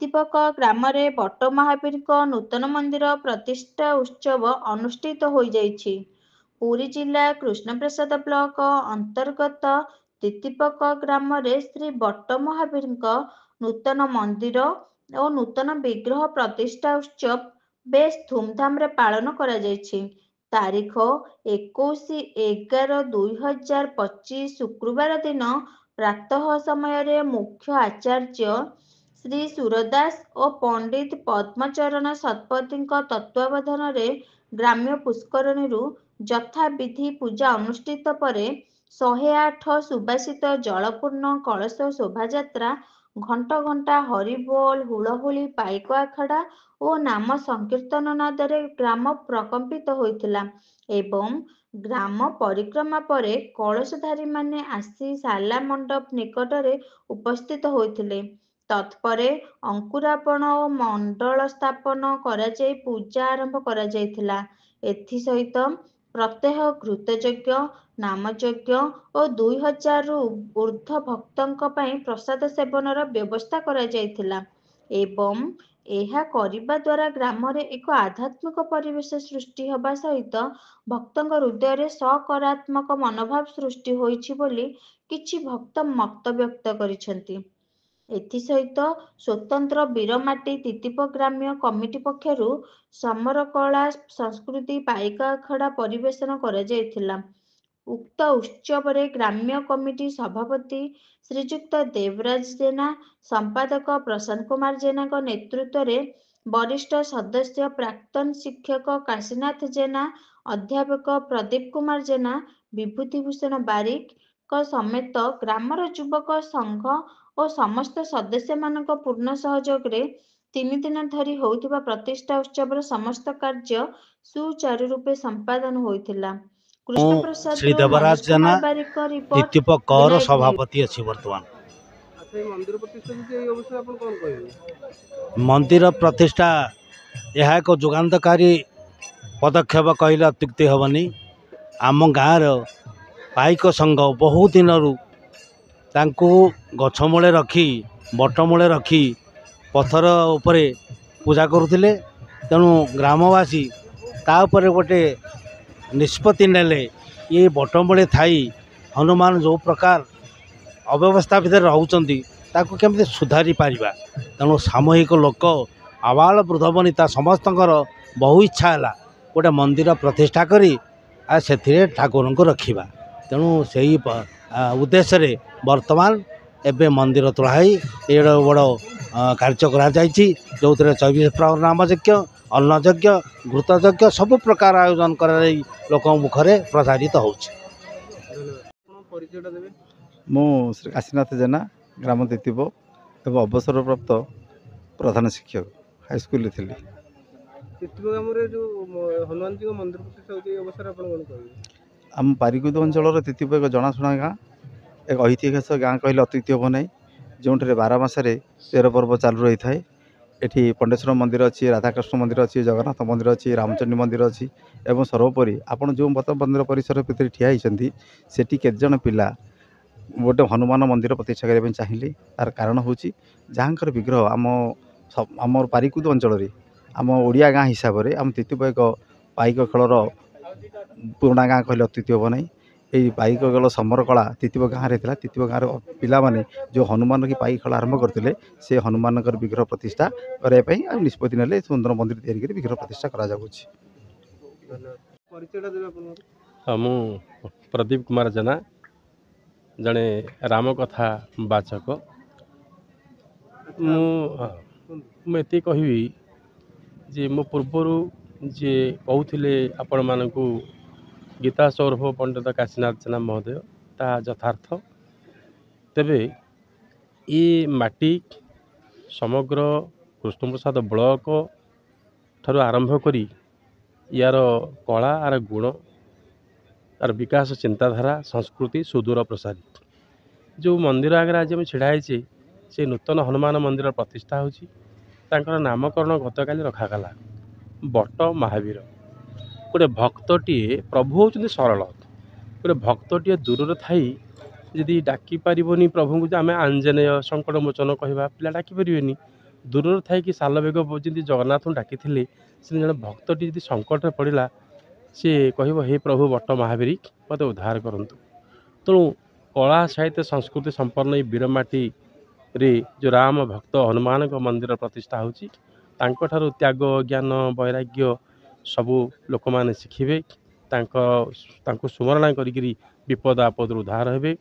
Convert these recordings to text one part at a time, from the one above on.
ତିତିପକ ଗ୍ରାମରେ ବଟ ମହାବୀରଙ୍କ ନୂତନ ମନ୍ଦିର ପ୍ରତିଷ୍ଠା ଉତ୍ସବ ଅନୁଷ୍ଠିତ ହୋଇଯାଇଛି। ପୁରୀ ଜିଲ୍ଲା କୃଷ୍ଣପ୍ରସାଦ ବ୍ଲକ ଅନ୍ତର୍ଗତ ତିତିପକ ଗ୍ରାମରେ ଶ୍ରୀ ବଟ ମହାବୀରଙ୍କ ନୂତନ ମନ୍ଦିର ଓ ନୂତନ ବିଗ୍ରହ ପ୍ରତିଷ୍ଠା ଉତ୍ସବ ବେଶ ଧୁମଧାମରେ ପାଳନ କରାଯାଇଛି। ତାରିଖ 21/11/2025 ଶୁକ୍ରବାର ଦିନ ପ୍ରାତଃ ସମୟରେ ମୁଖ୍ୟ ଆଚାର୍ଯ୍ୟ ଶ୍ରୀ ସୁରଦାସ ଓ ପଣ୍ଡିତ ପଦ୍ମଚରଣ ଶତପଥୀଙ୍କ ତତ୍ତ୍ୱାବଧାନରେ ଗ୍ରାମ୍ୟ ପୁଷ୍କରିଣୀରୁ ଯଥାବିଧି ପୂଜା ଅନୁଷ୍ଠିତ ପରେ 108 ସୁବାସିତ ଜଳପୂର୍ଣ୍ଣ କଳସ ଶୋଭାଯାତ୍ରା ଘଣ୍ଟ ଘଣ୍ଟା ହରିବୋଲ ହୁଳହୁଳି ପାଇକ ଆଖଡ଼ା ଓ ନାମ ସଂକୀର୍ତ୍ତନ ନାଦରେ ଗ୍ରାମ ପ୍ରକମ୍ପିତ ହୋଇଥିଲା ଏବଂ ଗ୍ରାମ ପରିକ୍ରମା ପରେ କଳସଧାରୀମାନେ ଆସି ଶାଲା ମଣ୍ଡପ ନିକଟରେ ଉପସ୍ଥିତ ହୋଇଥିଲେ। ତତ୍ପରେ ଅଙ୍କୁରାର୍ପଣ ଓ ମଣ୍ଡଳ ସ୍ଥାପନ କରାଯାଇ ପୂଜା ଆରମ୍ଭ କରାଯାଇଥିଲା। ଏଥିସହିତ ପ୍ରତ୍ୟହ ଘୃତଯଜ୍ଞ, ନାମଯଜ୍ଞ ଓ 2000ରୁ ଊର୍ଦ୍ଧ୍ୱ ଭକ୍ତଙ୍କ ପାଇଁ ପ୍ରସାଦ ସେବନର ବ୍ୟବସ୍ଥା କରାଯାଇଥିଲା ଏବଂ ଏହା କରିବା ଦ୍ୱାରା ଗ୍ରାମରେ ଏକ ଆଧ୍ୟାତ୍ମିକ ପରିବେଶ ସୃଷ୍ଟି ହେବା ସହିତ ଭକ୍ତଙ୍କ ହୃଦୟରେ ସକାରାତ୍ମକ ମନୋଭାବ ସୃଷ୍ଟି ହୋଇଛି ବୋଲି କିଛି ଭକ୍ତ ମତ ବ୍ୟକ୍ତ କରିଛନ୍ତି। ଏଥିସହିତ ସ୍ୱତନ୍ତ୍ର ବୀରମାଟି ତିତିପ ଗ୍ରାମ୍ୟ କମିଟି ପକ୍ଷରୁ ସମରକଳା ସଂସ୍କୃତି ପାଇକ ଆଖଡ଼ା ପରିବେଷଣ କରାଯାଇଥିଲା। ଉକ୍ତ ଉତ୍ସବରେ ଗ୍ରାମ୍ୟ କମିଟି ସଭାପତି ଶ୍ରୀଯୁକ୍ତ ଦେବରାଜ ଜେନା, ସମ୍ପାଦକ ପ୍ରଶାନ୍ତ କୁମାର ଜେନାଙ୍କ ନେତୃତ୍ୱରେ ବରିଷ୍ଠ ସଦସ୍ୟ ପ୍ରାକ୍ତନ ଶିକ୍ଷକ କାଶୀନାଥ ଜେନା, ଅଧ୍ୟାପକ ପ୍ରଦୀପ କୁମାର ଜେନା, ବିଭୂତିଭୂଷଣ ବାରିକଙ୍କ ସମେତ ଗ୍ରାମର ଯୁବକ ସଂଘ ଓ ସମସ୍ତ ସଦସ୍ୟମାନଙ୍କ ପୂର୍ଣ୍ଣ ସହଯୋଗରେ 3 ଦିନ ଧରି ହେଉଥିବା ପ୍ରତିଷ୍ଠା ଉତ୍ସବର ସମସ୍ତ କାର୍ଯ୍ୟ ସୁଚାରୁ ରୂପେ ସମ୍ପାଦନ ହୋଇଥିଲା। କୃଷ୍ଣପ୍ରସାଦରୁ ଶ୍ରୀ ଦେବରାଜ ମନୋଜ ଜେନା କୁମାର ବାରିକଙ୍କ ରିପୋର୍ଟ, ତିତିପ କର ବିନାୟକ ସଭାପତି ଅଛି ବର୍ତ୍ତମାନ। ମନ୍ଦିର ମନ୍ଦିର ପ୍ରତିଷ୍ଠା ଏହା ଏକ ଯୁଗାନ୍ତକାରୀ ପଦକ୍ଷେପ କହିଲେ ଅତ୍ୟୁକ୍ତି ହେବନି। ଆମ ଗାଁର ପାଇକ ସଂଘ ବହୁ ଦିନରୁ ତାଙ୍କୁ ଗଛ ମୂଳେ ରଖି ବଟ ମୂଳେ ରଖି ପଥର ଉପରେ ପୂଜା କରୁଥିଲେ। ତେଣୁ ଗ୍ରାମବାସୀ ତା ଉପରେ ଗୋଟେ ନିଷ୍ପତ୍ତି ନେଲେ ଏ ବଟମୂଳେ ଥାଇ ହନୁମାନ ଯେଉଁ ପ୍ରକାର ଅବ୍ୟବସ୍ଥା ଭିତରେ ରହୁଛନ୍ତି ତାକୁ କେମିତି ସୁଧାରି ପାରିବା। ତେଣୁ ସାମୂହିକ ଲୋକ ଆବାଳ ବୃଦ୍ଧ ବନିତା ସମସ୍ତଙ୍କର ବହୁ ଇଚ୍ଛା ହେଲା ଗୋଟେ ମନ୍ଦିର ପ୍ରତିଷ୍ଠା କରି ସେଥିରେ ଠାକୁରଙ୍କୁ ରଖିବା। ତେଣୁ ସେହି ଉଦ୍ଦେଶ୍ୟରେ ବର୍ତ୍ତମାନ ଏବେ ମନ୍ଦିର ତୋଳା ହୋଇ ଏଡ଼ ବଡ଼ କାର୍ଯ୍ୟ କରାଯାଇଛି, ଯେଉଁଥିରେ 24 ପ୍ରହର ନାମଯଜ୍ଞ, ଅନ୍ନଯଜ୍ଞ, ଘୃତଯଜ୍ଞ ସବୁ ପ୍ରକାର ଆୟୋଜନ କରାଯାଇ ଲୋକଙ୍କ ମୁଖରେ ପ୍ରଚାରିତ ହେଉଛି। ମୁଁ ଶ୍ରୀ କାଶୀନାଥ ଜେନା, ଗ୍ରାମ ତିତିପ ଏବଂ ଅବସରପ୍ରାପ୍ତ ପ୍ରଧାନ ଶିକ୍ଷକ ହାଇସ୍କୁଲରେ ଥିଲି। ତିତିପ ଗ୍ରାମରେ ଯେଉଁ ହନୁମାନଜୀଙ୍କ ମନ୍ଦିର ପ୍ରତିଷ୍ଠା ହେଉଛି ଏ ଅବସରରେ ଆପଣ କ'ଣ କହିବେ? ଆମ ପାରିକୁଦ ଅଞ୍ଚଳର ତିତିପ ଏକ ଜଣାଶୁଣା ଗାଁ, ଏକ ଐତିହାସିକ ଗାଁ କହିଲେ ଅତ୍ୟୁକ୍ତି ହେବ ନାହିଁ, ଯେଉଁଠାରେ 12 ମାସରେ 13 ପର୍ବ ଚାଲୁ ରହିଥାଏ। ଏଠି ପଣ୍ଡେଶ୍ୱର ମନ୍ଦିର ଅଛି, ରାଧାକୃଷ୍ଣ ମନ୍ଦିର ଅଛି, ଜଗନ୍ନାଥ ମନ୍ଦିର ଅଛି, ରାମଚଣ୍ଡୀ ମନ୍ଦିର ଅଛି ଏବଂ ସର୍ବୋପରି ଆପଣ ଯେଉଁ ମନ୍ଦିର ପରିସର ଭିତରେ ଠିଆ ହୋଇଛନ୍ତି ସେଠି କେତେଜଣ ପିଲା ଗୋଟେ ହନୁମାନ ମନ୍ଦିର ପ୍ରତିଷ୍ଠା କରିବା ପାଇଁ ଚାହିଁଲେ। ତାର କାରଣ ହେଉଛି ଯାହାଙ୍କର ବିଗ୍ରହ ଆମର ପାରିକୁଦ ଅଞ୍ଚଳରେ ଆମ ଓଡ଼ିଆ ଗାଁ ହିସାବରେ ଆମ ତିତିପ ଏକ ପାଇକ ଖେଳର ପୁରୁଣା ଗାଁ କହିଲେ ଅତ୍ୟୁକ୍ତି ହେବ ନାହିଁ। ଏହି ପାଇକ ଖେଳ ସମରକଳା ତିତିପ ଗାଁରେ ଥିଲା। ତିତିପ ଗାଁର ପିଲାମାନେ ଯେଉଁ ହନୁମାନ କି ପାଇକ ଖେଳ ଆରମ୍ଭ କରିଥିଲେ ସେ ହନୁମାନଙ୍କର ବିଗ୍ରହ ପ୍ରତିଷ୍ଠା କରିବା ପାଇଁ ଆଉ ନିଷ୍ପତ୍ତି ନେଲେ ସୁନ୍ଦର ମନ୍ଦିର ତିଆରି କରି ବିଗ୍ରହ ପ୍ରତିଷ୍ଠା କରାଯାଉଛି। ମୁଁ ପ୍ରଦୀପ କୁମାର ଜେନା, ଜଣେ ରାମକଥା ବାଚକ। ମୁଁ ଏତିକି କହିବି ଯେ ମୋ ପୂର୍ବରୁ ଯିଏ କହୁଥିଲେ ଆପଣମାନଙ୍କୁ ଗୀତା ସୌରଭ ପଣ୍ଡିତ କାଶୀନାଥ ଜେନା ମହୋଦୟ, ତାହା ଯଥାର୍ଥ। ତେବେ ଏ ମାଟି ସମଗ୍ର କୃଷ୍ଣପ୍ରସାଦ ବ୍ଲକ ଠାରୁ ଆରମ୍ଭ କରି ୟାର କଳା, ଆର ଗୁଣ, ତାର ବିକାଶ ଚିନ୍ତାଧାରା, ସଂସ୍କୃତି ସୁଦୂର ପ୍ରସାରୀ। ଯେଉଁ ମନ୍ଦିର ଆଗରେ ଆଜି ଆମେ ଛିଡ଼ା ହେଇଛେ ସେ ନୂତନ ହନୁମାନ ମନ୍ଦିର ପ୍ରତିଷ୍ଠା ହେଉଛି। ତାଙ୍କର ନାମକରଣ ଗତକାଲି ରଖାଗଲା ବଟ ମହାବୀର। ଗୋଟେ ଭକ୍ତଟିଏ, ପ୍ରଭୁ ହେଉଛନ୍ତି ସରଳ, ଗୋଟେ ଭକ୍ତଟିଏ ଦୂରରେ ଥାଇ ଯଦି ଡାକି ପାରିବନି ପ୍ରଭୁଙ୍କୁ ଯେ ଆମେ ଆଞ୍ଜନେୟ ସଙ୍କଟ ମୋଚନ କହିବା, ପିଲା ଡାକି ପାରିବେନି। ଦୂରରେ ଥାଇକି ସାଲବେଗ ଯେମିତି ଜଗନ୍ନାଥଙ୍କୁ ଡାକିଥିଲେ ସେମିତି ଜଣେ ଭକ୍ତଟି ଯଦି ସଙ୍କଟରେ ପଡ଼ିଲା ସିଏ କହିବ ହେ ପ୍ରଭୁ ବଟ ମହାବୀର ମୋତେ ଉଦ୍ଧାର କରନ୍ତୁ। ତେଣୁ କଳା ସାହିତ୍ୟ ସଂସ୍କୃତି ସମ୍ପନ୍ନ ଏଇ ବୀରମାଟିରେ ଯେଉଁ ରାମ ଭକ୍ତ ହନୁମାନଙ୍କ ମନ୍ଦିର ପ୍ରତିଷ୍ଠା ହେଉଛି ତାଙ୍କଠାରୁ ତ୍ୟାଗ ଜ୍ଞାନ ବୈରାଗ୍ୟ ସବୁ ଲୋକମାନେ ଶିଖିବେ। ତାଙ୍କୁ ସ୍ମରଣା କରିକିରି ବିପଦ ଆପଦରୁ ଉଦ୍ଧାର ହେବେ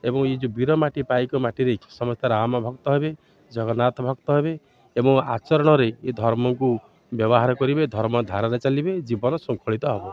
ଏବଂ ଏଇ ଯେଉଁ ବୀରମାଟି ପାଇକ ମାଟିରେ ସମସ୍ତେ ରାମ ଭକ୍ତ ହେବେ ଜଗନ୍ନାଥ ଭକ୍ତ ହେବେ ଏବଂ ଆଚରଣରେ ଏ ଧର୍ମକୁ ବ୍ୟବହାର କରିବେ ଧର୍ମ ଧାରାରେ ଚାଲିବେ ଜୀବନ ଶୃଙ୍ଖଳିତ ହେବ।